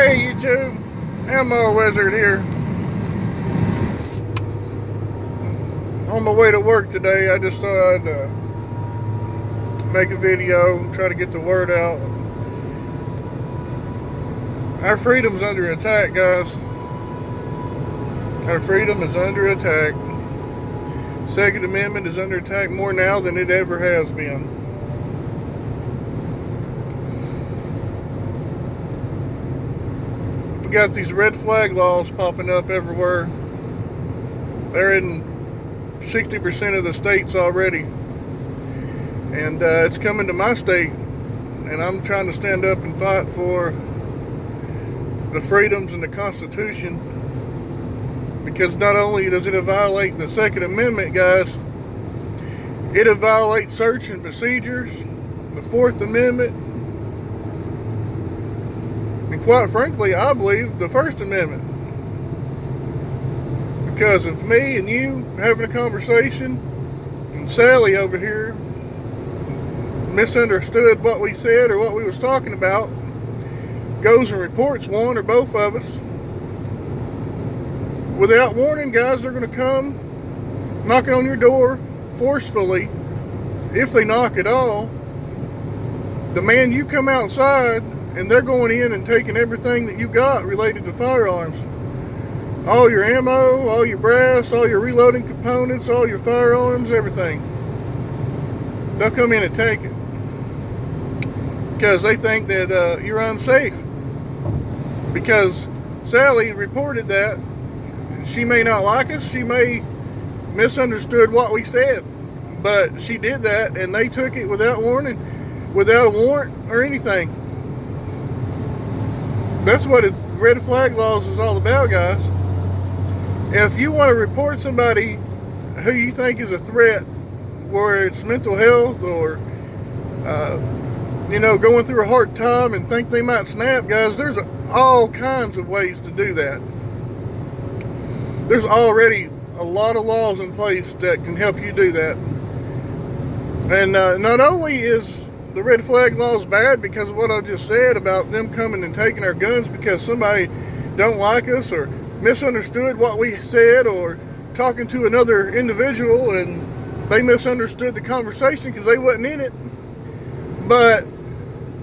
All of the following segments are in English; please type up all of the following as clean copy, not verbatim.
Hey YouTube, Ammo Wizard here. On my way to work today, I just thought I'd make a video, try to get the word out. Our freedom's under attack, guys. Our freedom is under attack. Second Amendment is under attack more now than it ever has been. We got these red flag laws popping up everywhere. They're in 60% of the states already. And it's coming to my state. And I'm trying to stand up and fight for the freedoms and the Constitution. Because not only does it violate the Second Amendment, guys, it violates search and procedures, the Fourth Amendment, and quite frankly, I believe the First Amendment. Because if me and you having a conversation, and Sally over here misunderstood what we said or what we was talking about, goes and reports one or both of us, without warning, guys, they're going to come knocking on your door forcefully, if they knock at all. Demand you come outside, and they're going in and taking everything that you got related to firearms. All your ammo, all your brass, all your reloading components, all your firearms, everything. They'll come in and take it. Because they think that you're unsafe. Because Sally reported that. She may not like us, she may misunderstood what we said, but she did that, and they took it without warning, without a warrant or anything. That's what red flag laws is all about, guys. If you want to report somebody who you think is a threat, where it's mental health or going through a hard time and think they might snap, guys, there's all kinds of ways to do that. There's already a lot of laws in place that can help you do that. And not only is the red flag laws bad because of what I just said about them coming and taking our guns because somebody don't like us or misunderstood what we said, or talking to another individual and they misunderstood the conversation because they wasn't in it. But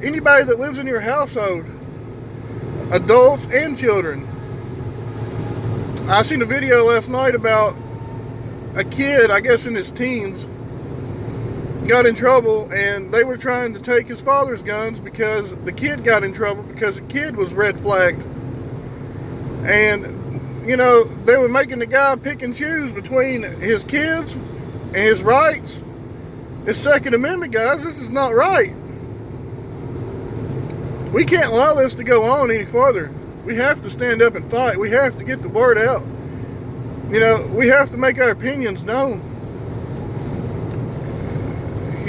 anybody that lives in your household, adults and children. I seen a video last night about a kid, I guess in his teens, got in trouble, and they were trying to take his father's guns because the kid got in trouble because the kid was red flagged. And, they were making the guy pick and choose between his kids and his rights. It's Second Amendment, guys. This is not right. We can't allow this to go on any further. We have to stand up and fight. We have to get the word out. We have to make our opinions known.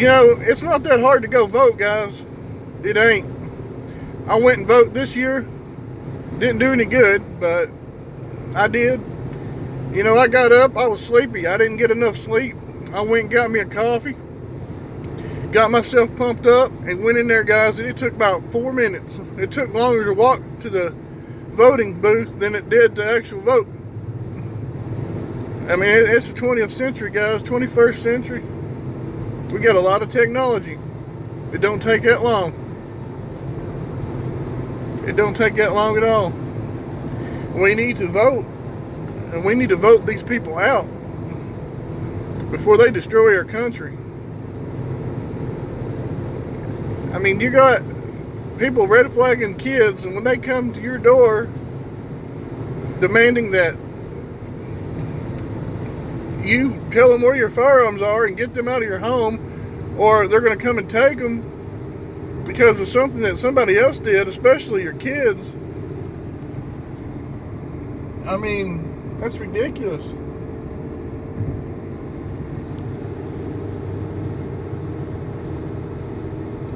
It's not that hard to go vote, guys. It ain't. I went and voted this year. Didn't do any good, but I did. I got up. I was sleepy. I didn't get enough sleep. I went and got me a coffee. Got myself pumped up and went in there, guys, and it took about 4 minutes. It took longer to walk to the voting booth than it did to actual vote. I mean, it's the 20th century, guys, 21st century. We got a lot of technology. It don't take that long. It don't take that long at all. We need to vote, and we need to vote these people out before they destroy our country. I mean, you got people red flagging kids, and when they come to your door demanding that you tell them where your firearms are and get them out of your home, or they're going to come and take them because of something that somebody else did, especially your kids. I mean, that's ridiculous.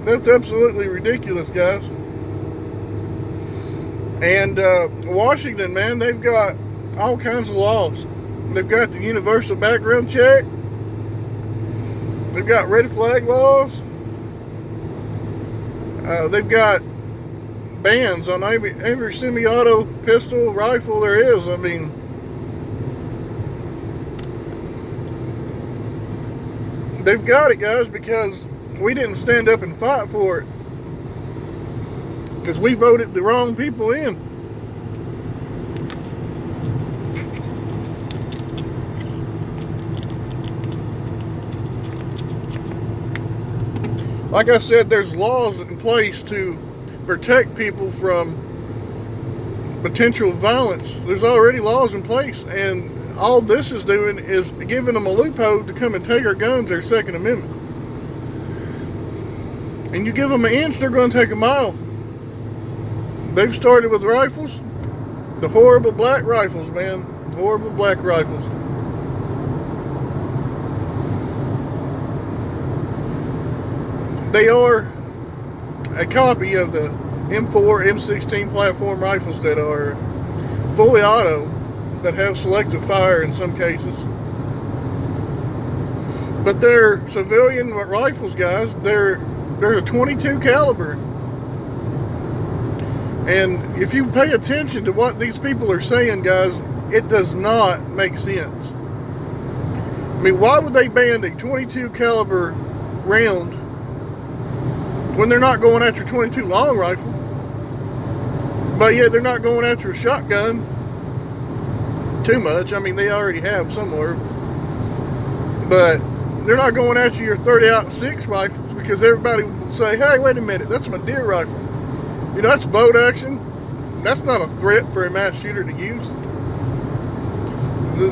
That's absolutely ridiculous, guys. And Washington, man, they've got all kinds of laws. They've got the universal background check. They've got red flag laws. They've got bans on every semi-auto pistol rifle there is. I mean, they've got it, guys, because we didn't stand up and fight for it, because we voted the wrong people in. Like I said, there's laws in place to protect people from potential violence. There's already laws in place, and all this is doing is giving them a loophole to come and take our guns, their Second Amendment. And you give them an inch, they're going to take a mile. They've started with rifles, the horrible black rifles, man. Horrible black rifles. They are a copy of the M4, M16 platform rifles that are fully auto, that have selective fire in some cases. But they're civilian rifles, guys. They're a 22 caliber. And if you pay attention to what these people are saying, guys, it does not make sense. I mean, why would they ban a 22 caliber round when they're not going after 22 long rifle? But yeah, they're not going after a shotgun too much. I mean, they already have somewhere. But they're not going after your 30-06 rifles, because everybody will say, hey, wait a minute, that's my deer rifle. You know, that's bolt action. That's not a threat for a mass shooter to use.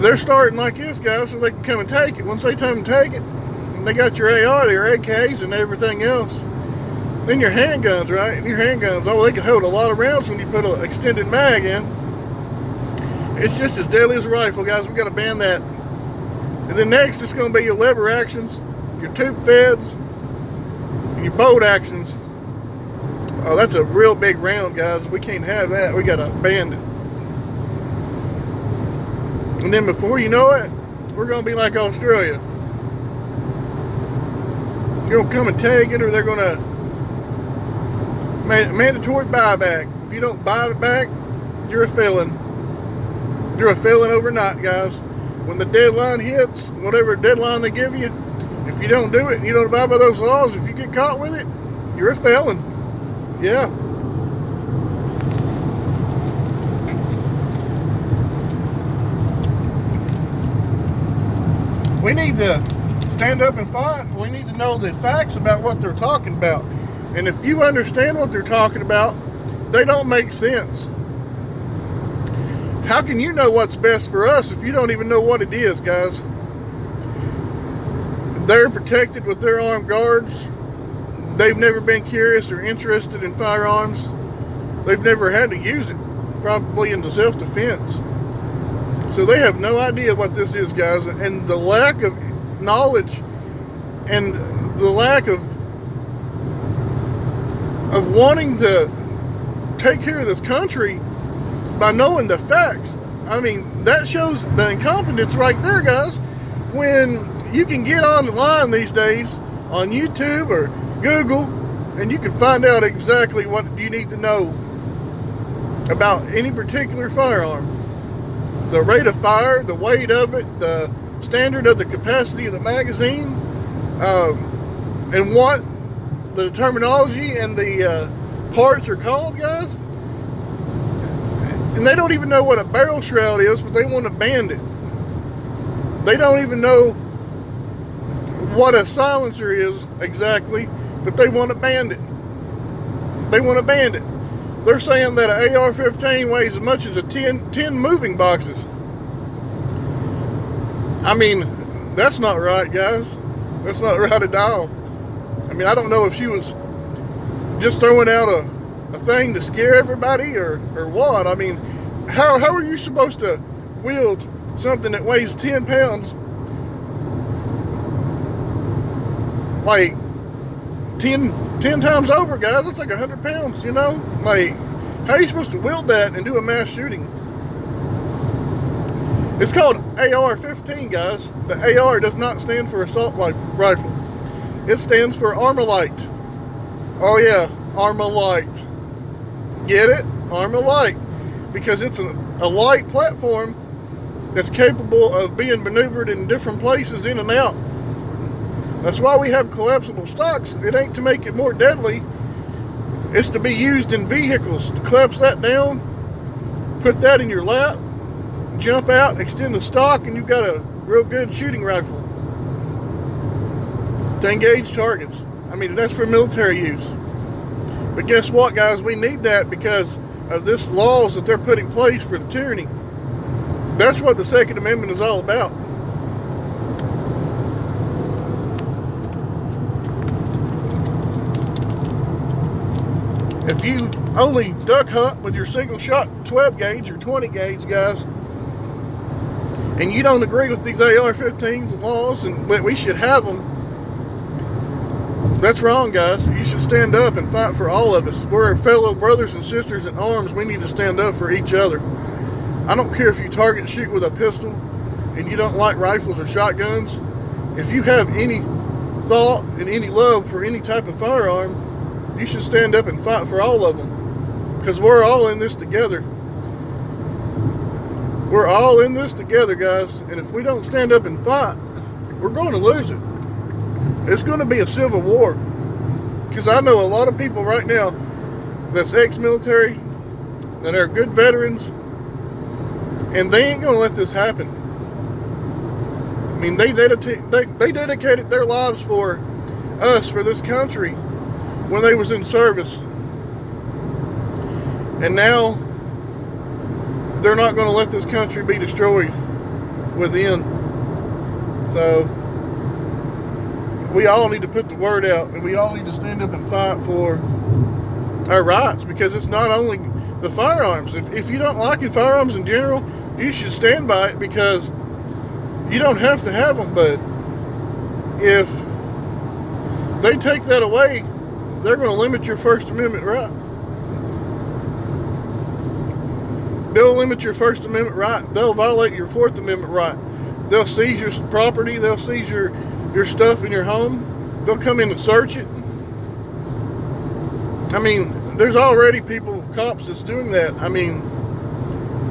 They're starting like this, guys, so they can come and take it. Once they come and take it, they got your AR, their AKs, and everything else. Then your handguns, right? And your handguns, oh, they can hold a lot of rounds when you put an extended mag in. It's just as deadly as a rifle, guys. We got to ban that. And then next, it's going to be your lever actions, your tube feds, and your bolt actions. Oh, that's a real big round, guys. We can't have that. We got to ban it. And then before you know it, we're going to be like Australia. They're going to come and take it, or they're going to mandatory buyback. If you don't buy it back, you're a felon. You're a felon overnight, guys. When the deadline hits, whatever deadline they give you, if you don't do it and you don't abide by those laws, if you get caught with it, you're a felon. Yeah. We need to stand up and fight. We need to know the facts about what they're talking about. And if you understand what they're talking about, they don't make sense. How can you know what's best for us if you don't even know what it is, guys? They're protected with their armed guards. They've never been curious or interested in firearms. They've never had to use it, probably in self-defense. So they have no idea what this is, guys. And the lack of knowledge and the lack of wanting to take care of this country by knowing the facts. I mean, that shows the incompetence right there, guys. When you can get online these days on YouTube or Google, and you can find out exactly what you need to know about any particular firearm. The rate of fire, the weight of it, the standard of the capacity of the magazine, and what the terminology and the parts are called, guys. And they don't even know what a barrel shroud is, but they want to ban it. They don't even know what a silencer is exactly, but they want to ban it. They want to ban it. They're saying that an AR-15 weighs as much as 10 moving boxes. I mean, that's not right, guys. That's not right at all. I mean, I don't know if she was just throwing out a thing to scare everybody or what. I mean, how are you supposed to wield something that weighs 10 pounds, like 10 times over, guys? That's like 100 pounds, you know? Like, how are you supposed to wield that and do a mass shooting? It's called AR-15, guys. The AR does not stand for assault rifle. It stands for Armalite. Oh yeah, Armalite. Get it? Arm of light. Because it's a light platform that's capable of being maneuvered in different places in and out. That's why we have collapsible stocks. It ain't to make it more deadly. It's to be used in vehicles. To collapse that down, put that in your lap, jump out, extend the stock, and you've got a real good shooting rifle to engage targets. I mean, that's for military use. But guess what, guys? We need that because of this laws that they're putting in place for the tyranny. That's what the Second Amendment is all about. If you only duck hunt with your single shot 12 gauge or 20 gauge, guys, and you don't agree with these AR-15 laws and we should have them, that's wrong, guys. You should stand up and fight for all of us. We're fellow brothers and sisters in arms. We need to stand up for each other. I don't care if you target shoot with a pistol and you don't like rifles or shotguns. If you have any thought and any love for any type of firearm, you should stand up and fight for all of them. Because we're all in this together. We're all in this together, guys. And if we don't stand up and fight, we're going to lose it. It's going to be a civil war. Because I know a lot of people right now that's ex-military, that are good veterans, and they ain't going to let this happen. I mean, they dedicated their lives for us, for this country, when they was in service. And now they're not going to let this country be destroyed within. So we all need to put the word out, and we all need to stand up and fight for our rights, because it's not only the firearms. If you don't like your firearms in general, you should stand by it, because you don't have to have them. But if they take that away, they're going to limit your First Amendment right. They'll limit your First Amendment right. They'll violate your Fourth Amendment right. They'll seize your property. They'll seize your stuff in your home. They'll come in and search it. I mean, there's already cops that's doing that. I mean,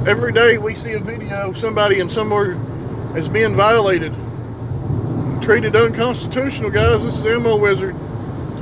every day we see a video of somebody in somewhere is being violated, treated unconstitutional, guys. This is Ammo Wizard.